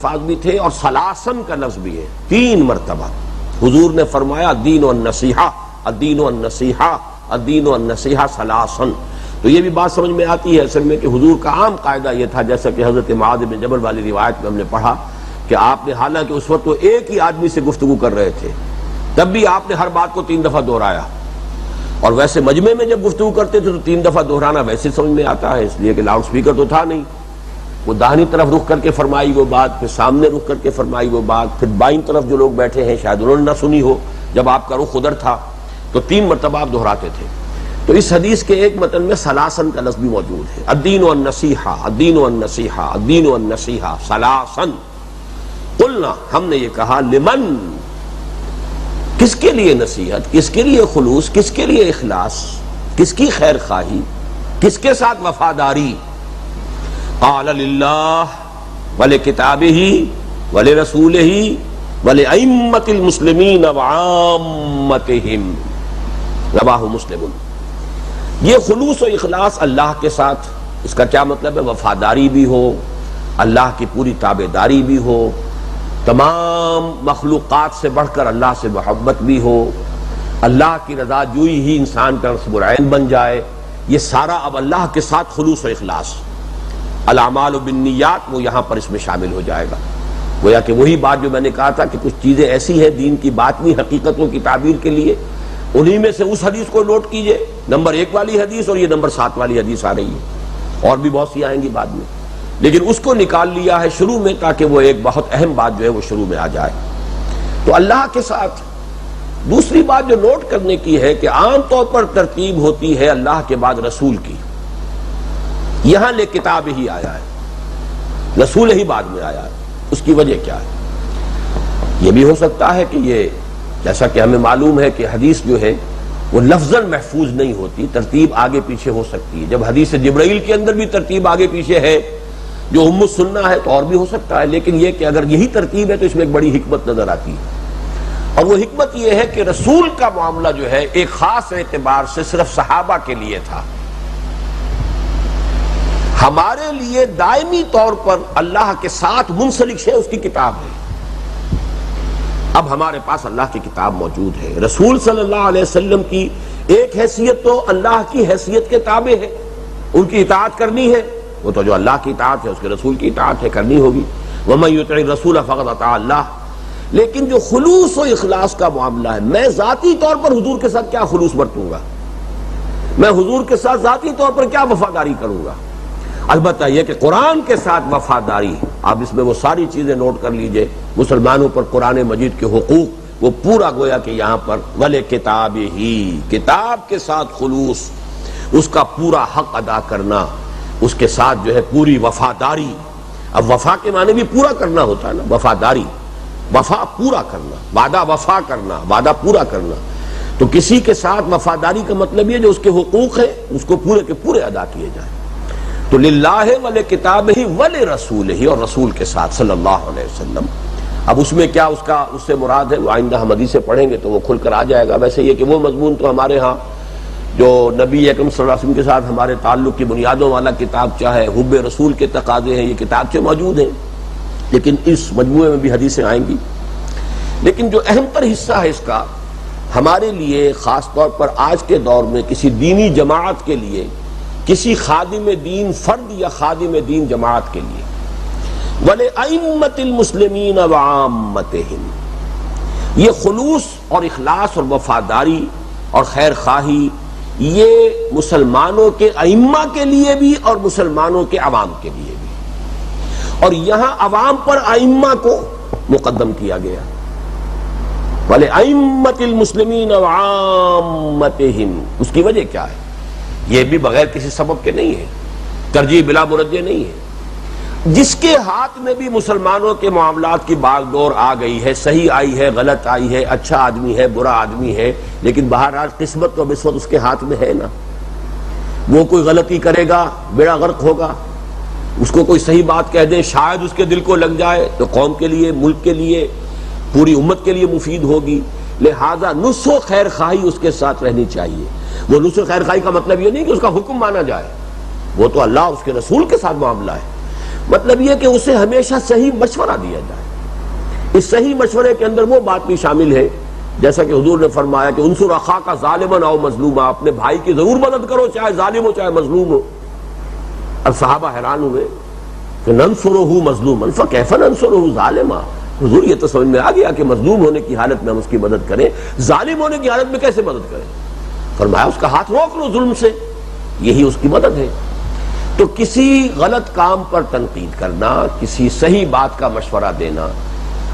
الفاظ بھی تھے اور سلاسن کا لفظ بھی ہے، 3 مرتبہ حضور نے فرمایا الدین والنصیحہ الدین والنصیحہ الدین والنصیحہ سلاسن۔ تو یہ بھی بات سمجھ میں آتی ہے اصل میں کہ حضور کا عام قاعدہ یہ تھا، جیسا کہ حضرت معاذ بن جبل والی روایت میں ہم نے پڑھا کہ آپ نے حالانکہ اس وقت وہ ایک ہی آدمی سے گفتگو کر رہے تھے، تب بھی آپ نے ہر بات کو 3 دفعہ دہرایا، اور ویسے مجمع میں جب گفتگو کرتے تھے تو 3 دفعہ دہرانا ویسے سمجھ میں آتا ہے، اس لیے کہ لاؤڈ سپیکر تو تھا نہیں، وہ داہنی طرف رخ کر کے فرمائی وہ بات، پھر سامنے رخ کر کے فرمائی وہ بات، پھر بائیں طرف جو لوگ بیٹھے ہیں شاید انہوں نے نہ سنی ہو جب آپ کا رخ ادھر تھا، تو 3 مرتبہ آپ دہراتے تھے۔ تو اس حدیث کے ایک متن میں سلاسن کا لفظ بھی موجود ہے، الدین والنصیحہ الدین والنصیحہ الدین والنصیحہ سلاسن۔ قلنا، ہم نے یہ کہا، لمن، کس کے لیے نصیحت، کس کے لیے خلوص، کس کے لیے اخلاص، کس کی خیر خواہی، کس کے ساتھ وفاداری؟ قال للہ ولکتابہ ولرسولہ ولأئمۃ المسلمین وعامتہم، رواہ مسلم۔ یہ خلوص و اخلاص اللہ کے ساتھ، اس کا کیا مطلب ہے؟ وفاداری بھی ہو، اللہ کی پوری تابعداری بھی ہو، تمام مخلوقات سے بڑھ کر اللہ سے محبت بھی ہو، اللہ کی رضا جوئی ہی انسان کا نصب العین بن جائے، یہ سارا اب اللہ کے ساتھ خلوص و اخلاص۔ الاعمال بالنیات وہ یہاں پر اس میں شامل ہو جائے گا، گویا کہ وہی بات جو میں نے کہا تھا کہ کچھ چیزیں ایسی ہیں دین کی باطنی حقیقتوں کی تعبیر کے لیے، انہی میں سے اس حدیث کو نوٹ کیجئے، نمبر 1 والی حدیث، اور یہ نمبر 7 والی حدیث آ رہی ہے، اور بھی بہت سی آئیں گی بعد میں، لیکن اس کو نکال لیا ہے شروع میں تاکہ وہ ایک بہت اہم بات جو ہے وہ شروع میں آ جائے۔ تو اللہ کے ساتھ دوسری بات جو نوٹ کرنے کی ہے کہ عام طور پر ترتیب ہوتی ہے اللہ کے بعد رسول کی، یہاں لے کتاب ہی آیا ہے، رسول ہی بعد میں آیا ہے، اس کی وجہ کیا ہے؟ یہ بھی ہو سکتا ہے کہ یہ جیسا کہ ہمیں معلوم ہے کہ حدیث جو ہے وہ لفظاً محفوظ نہیں ہوتی، ترتیب آگے پیچھے ہو سکتی ہے، جب حدیث جبرائیل کے اندر بھی ترتیب آگے پیچھے ہے جو ام السنہ ہے تو اور بھی ہو سکتا ہے، لیکن یہ کہ اگر یہی ترتیب ہے تو اس میں ایک بڑی حکمت نظر آتی ہے، اور وہ حکمت یہ ہے کہ رسول کا معاملہ جو ہے ایک خاص اعتبار سے صرف صحابہ کے لیے تھا، ہمارے لیے دائمی طور پر اللہ کے ساتھ منسلک ہے اس کی کتاب ہے۔ اب ہمارے پاس اللہ کی کتاب موجود ہے، رسول صلی اللہ علیہ وسلم کی ایک حیثیت تو اللہ کی حیثیت کے تابع ہے، ان کی اطاعت کرنی ہے، وہ تو جو اللہ کی اطاعت ہے اس کے رسول کی اطاعت ہے، کرنی ہوگی، وَمَن يُطِعِ الرَّسُولَ فَقَدْ أَطَاعَ اللَّهَ۔ لیکن جو خلوص و اخلاص کا معاملہ ہے، میں ذاتی طور پر حضور کے ساتھ کیا خلوص برتوں گا، میں حضور کے ساتھ ذاتی طور پر کیا وفاداری کروں گا؟ البتہ یہ کہ قرآن کے ساتھ وفاداری، آپ اس میں وہ ساری چیزیں نوٹ کر لیجئے، مسلمانوں پر قرآن مجید کے حقوق، وہ پورا گویا کہ یہاں پر وَلِکِتَابِهِ، کتاب کے ساتھ خلوص، اس کا پورا حق ادا کرنا، اس کے ساتھ جو ہے پوری وفاداری۔ اب وفا کے معنی بھی پورا کرنا ہوتا ہے نا، وفاداری، وفا پورا کرنا، وعدہ وفا کرنا، وعدہ پورا کرنا، تو کسی کے ساتھ وفاداری کا مطلب یہ جو اس کے حقوق ہیں اس کو پورے کے پورے ادا کیے جائیں۔ تو للہ ولکتابہ ولرسولہ، اور رسول کے ساتھ صلی اللہ علیہ وسلم۔ اب اس میں کیا اس سے مراد ہے وہ آئندہ ہم حدیثیں پڑھیں گے تو وہ کھل کر آ جائے گا۔ ویسے یہ کہ وہ مضمون تو ہمارے ہاں جو نبی اکرم صلی اللہ علیہ وسلم کے ساتھ ہمارے تعلق کی بنیادوں والا کتاب چاہے حب رسول کے تقاضے ہیں، یہ کتابچے موجود ہیں، لیکن اس مجموعے میں بھی حدیثیں آئیں گی۔ لیکن جو اہم تر حصہ ہے اس کا ہمارے لیے، خاص طور پر آج کے دور میں کسی دینی جماعت کے لیے، کسی خادم دین فرد یا خادم دین جماعت کے لیے، وَلِأَئِمَّةِ الْمُسْلِمِينَ وَعَامَّتِهِمْ، یہ خلوص اور اخلاص اور وفاداری اور خیر خواہی، یہ مسلمانوں کے ائمہ کے لیے بھی اور مسلمانوں کے عوام کے لیے بھی، اور یہاں عوام پر ائمہ کو مقدم کیا گیا، وَلِأَئِمَّةِ الْمُسْلِمِينَ وَعَامَّتِهِمْ۔ اس کی وجہ کیا ہے؟ یہ بھی بغیر کسی سبب کے نہیں ہے، ترجیح بلا مرجح نہیں ہے، جس کے ہاتھ میں بھی مسلمانوں کے معاملات کی باغ ڈور آ گئی ہے، صحیح آئی ہے، غلط آئی ہے، اچھا آدمی ہے، برا آدمی ہے، لیکن بہرحال قسمت تو اس وقت اس کے ہاتھ میں ہے نا، وہ کوئی غلطی کرے گا بیڑا غرق ہوگا، اس کو کوئی صحیح بات کہہ دیں شاید اس کے دل کو لگ جائے تو قوم کے لیے، ملک کے لیے، پوری امت کے لیے مفید ہوگی، لہذا نصح و خیر خواہی اس کے ساتھ رہنی چاہیے۔ وہ نصح و خیر خواہی کا مطلب یہ نہیں کہ اس کا حکم مانا جائے، وہ تو اللہ اور اس کے رسول کے ساتھ معاملہ ہے، مطلب یہ کہ اسے ہمیشہ صحیح مشورہ دیا جائے. اس صحیح مشورے کے اندر وہ بات بھی شامل ہے جیسا کہ حضور نے فرمایا کہ انصر اخاک ظالما او مظلوما، اپنے بھائی کی ضرور مدد کرو چاہے ظالم ہو چاہے مظلوم ہو. اب صحابہ حیران ہوئے کہ ننصرہ مظلوما فکیف ننصرہ ظالما. حضور یہ تو سمجھ میں آ گیا کہ مظلوم ہونے کی حالت میں ہم اس کی مدد کریں، ظالم ہونے کی حالت میں کیسے مدد کریں؟ فرمایا اس کا ہاتھ روک لو ظلم سے، یہی اس کی مدد ہے. تو کسی غلط کام پر تنقید کرنا، کسی صحیح بات کا مشورہ دینا،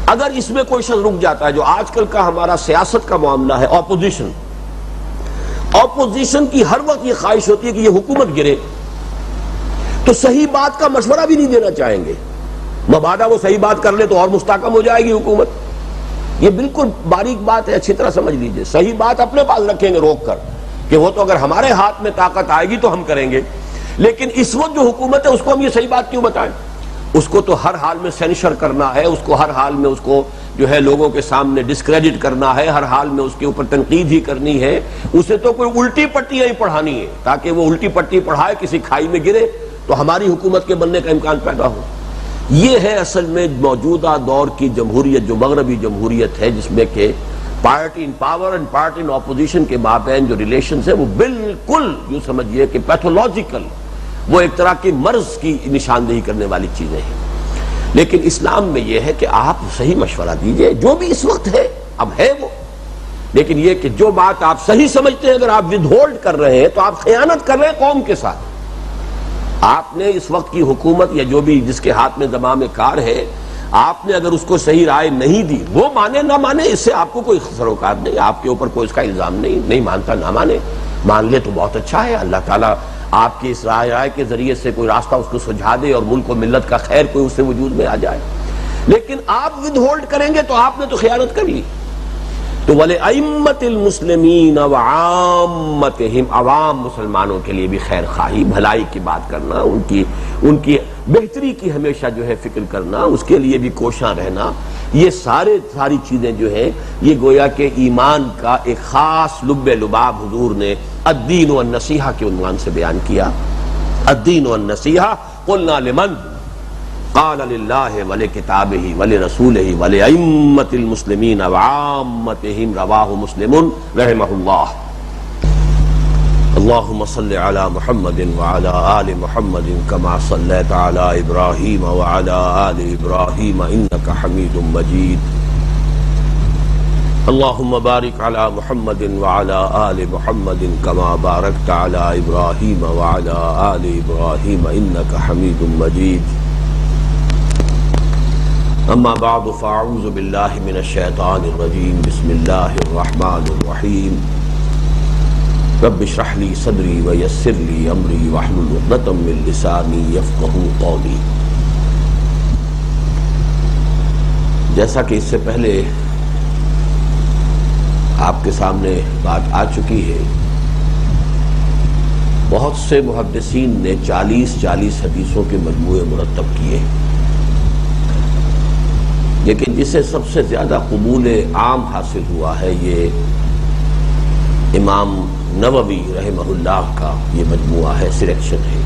اگر اس میں کوئی شخص رک جاتا ہے، جو آج کل کا ہمارا سیاست کا معاملہ ہے، اپوزیشن کی ہر وقت یہ خواہش ہوتی ہے کہ یہ حکومت گرے، تو صحیح بات کا مشورہ بھی نہیں دینا چاہیں گے. مبادا وہ صحیح بات کر لے تو اور مستحکم ہو جائے گی حکومت. یہ بالکل باریک بات ہے، اچھی طرح سمجھ لیجئے. صحیح بات اپنے پاس رکھیں گے روک کر کہ وہ تو اگر ہمارے ہاتھ میں طاقت آئے گی تو ہم کریں گے، لیکن اس وقت جو حکومت ہے اس کو ہم یہ صحیح بات کیوں بتائیں؟ اس کو تو ہر حال میں سینشر کرنا ہے، اس کو ہر حال میں اس کو جو ہے لوگوں کے سامنے ڈسکریڈٹ کرنا ہے، ہر حال میں اس کے اوپر تنقید ہی کرنی ہے. اسے تو کوئی الٹی پٹیاں ہی پڑھانی ہے تاکہ وہ الٹی پٹی پڑھائے، کسی کھائی میں گرے تو ہماری حکومت کے بننے کا امکان پیدا ہو. یہ ہے اصل میں موجودہ دور کی جمہوریت، جو مغربی جمہوریت ہے، جس میں کہ party in power and party in opposition کے مابین جو ریلیشنز ہیں وہ بالکل یوں سمجھیے کہ پیتھولوجیکل، وہ ایک طرح کی مرض کی نشاندہی کرنے والی چیزیں ہیں. لیکن اسلام میں یہ ہے کہ آپ صحیح مشورہ دیجئے جو بھی اس وقت ہے، اب ہے وہ، لیکن یہ کہ جو بات آپ صحیح سمجھتے ہیں اگر آپ ود ہولڈ کر رہے ہیں تو آپ خیانت کر رہے ہیں قوم کے ساتھ. آپ نے اس وقت کی حکومت یا جو بھی جس کے ہاتھ میں زمام کار ہے، آپ نے اگر اس کو صحیح رائے نہیں دی، وہ مانے نہ مانے اس سے آپ کو کوئی سروکار نہیں، آپ کے اوپر کوئی اس کا الزام نہیں مانتا نہ مانے، مان لے تو بہت اچھا ہے. اللہ تعالیٰ آپ کی اس رائے کے ذریعے سے کوئی راستہ اس کو سجھا دے اور ملک و ملت کا خیر کوئی اس سے وجود میں آ جائے. لیکن آپ ود ہولڈ کریں گے تو آپ نے تو خیانت کر لی. تو وَلِأَئِمَّةِ الْمُسْلِمِينَ وَعَامَّتِهِمْ، عوام مسلمانوں کے لیے بھی خیر خواہی، بھلائی کی بات کرنا، ان کی بہتری کی ہمیشہ جو ہے فکر کرنا، اس کے لیے بھی کوشاں رہنا، یہ ساری چیزیں جو ہیں یہ گویا کہ ایمان کا ایک خاص لب لباب حضور نے الدین والنصیحہ کے عنوان سے بیان کیا. الدین والنصیحہ قلنا لمن قال للہ ولکتابہ ولرسولہ ولأئمۃ المسلمین وعامتہم، رواہ مسلم رحمہ اللہ. اللہم صل علی محمد وعلی آل محمد کما صلیت علی ابراہیم وعلی آل ابراہیم انک حمید مجید. اللہم بارک علی محمد وعلی آل محمد کما بارکت علی ابراہیم وعلی آل ابراہیم انک حمید مجید. اما بعد فاعوذ باللہ من الشیطان الرجیم. بسم اللہ الرحمن الرحیم. رب اشرح لی صدری ویسر لی امری واحلل عقدۃ من لسانی یفقہوا قولی. جیسا کہ اس سے پہلے آپ کے سامنے بات آ چکی ہے، بہت سے محدثین نے 40 حدیثوں کے مجموعے مرتب کیے، لیکن جسے سب سے زیادہ قبول عام حاصل ہوا ہے یہ امام نووی رحمہ اللہ کا یہ مجموعہ ہے، سلیکشن ہے.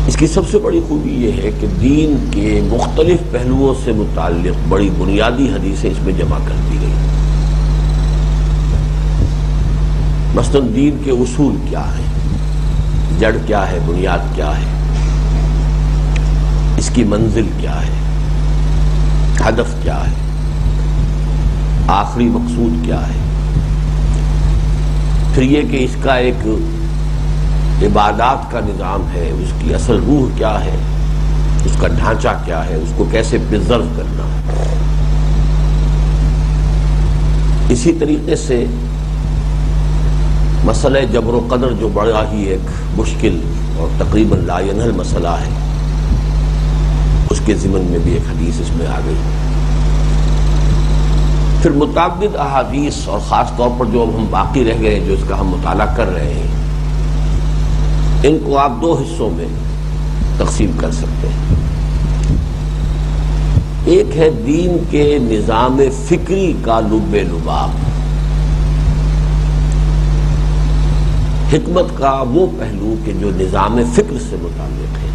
اس کی سب سے بڑی خوبی یہ ہے کہ دین کے مختلف پہلوؤں سے متعلق بڑی بنیادی حدیثیں اس میں جمع کر دی گئی. مثلاً دین کے اصول کیا ہیں، جڑ کیا ہے، بنیاد کیا ہے، اس کی منزل کیا ہے، ہدف کیا ہے، آخری مقصود کیا ہے، پھر یہ کہ اس کا ایک عبادات کا نظام ہے، اس کی اصل روح کیا ہے، اس کا ڈھانچہ کیا ہے، اس کو کیسے پرزرو کرنا ہے. اسی طریقے سے مسئلہ جبر و قدر جو بڑا ہی ایک مشکل اور تقریباً لا ینحل مسئلہ ہے، اس کے ضمن میں بھی ایک حدیث اس میں آ گئی. پھر متعدد احادیث اور خاص طور پر جو اب ہم باقی رہ گئے جو اس کا ہم مطالعہ کر رہے ہیں، ان کو آپ 2 حصوں میں تقسیم کر سکتے ہیں. ایک ہے دین کے نظام فکری کا لب لباب، حکمت کا وہ پہلو کہ جو نظام فکر سے متعلق ہے.